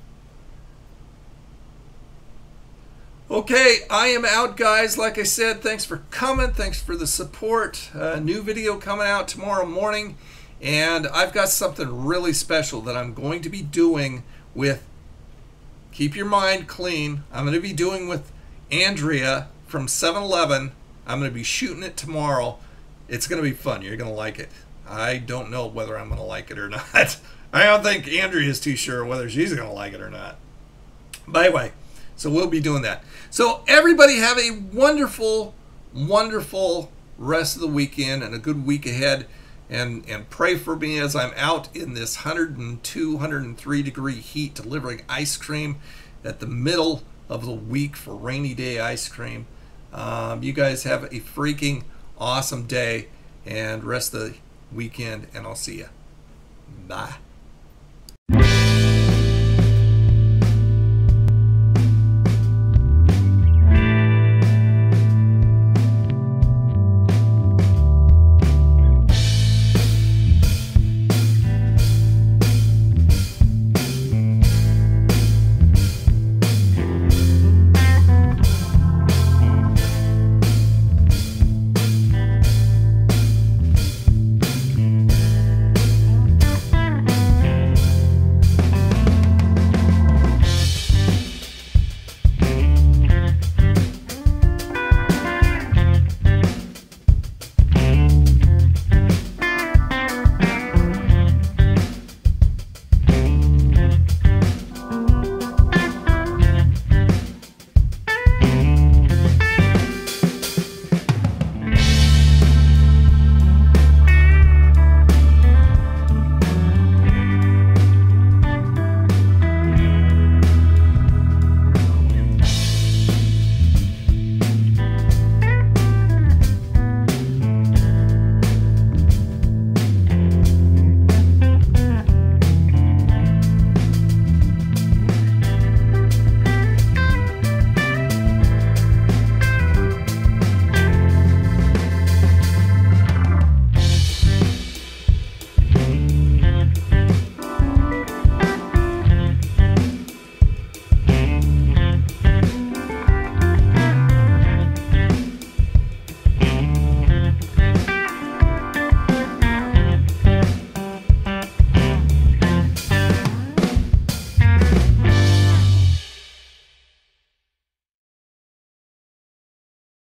Okay, I am out, guys. Like I said, thanks for coming. Thanks for the support. New video coming out tomorrow morning. And I've got something really special that I'm going to be doing with, keep your mind clean, I'm going to be doing with Andrea from 7-Eleven. I'm going to be shooting it tomorrow. It's going to be fun. You're going to like it. I don't know whether I'm going to like it or not. I don't think Andrea's too sure whether she's going to like it or not. By the way, so we'll be doing that. So everybody have a wonderful, wonderful rest of the weekend and a good week ahead. And pray for me as I'm out in this 102, 103 degree heat delivering ice cream at the middle of the week for rainy day ice cream. You guys have a freaking awesome day and rest of the weekend, and I'll see you. Bye.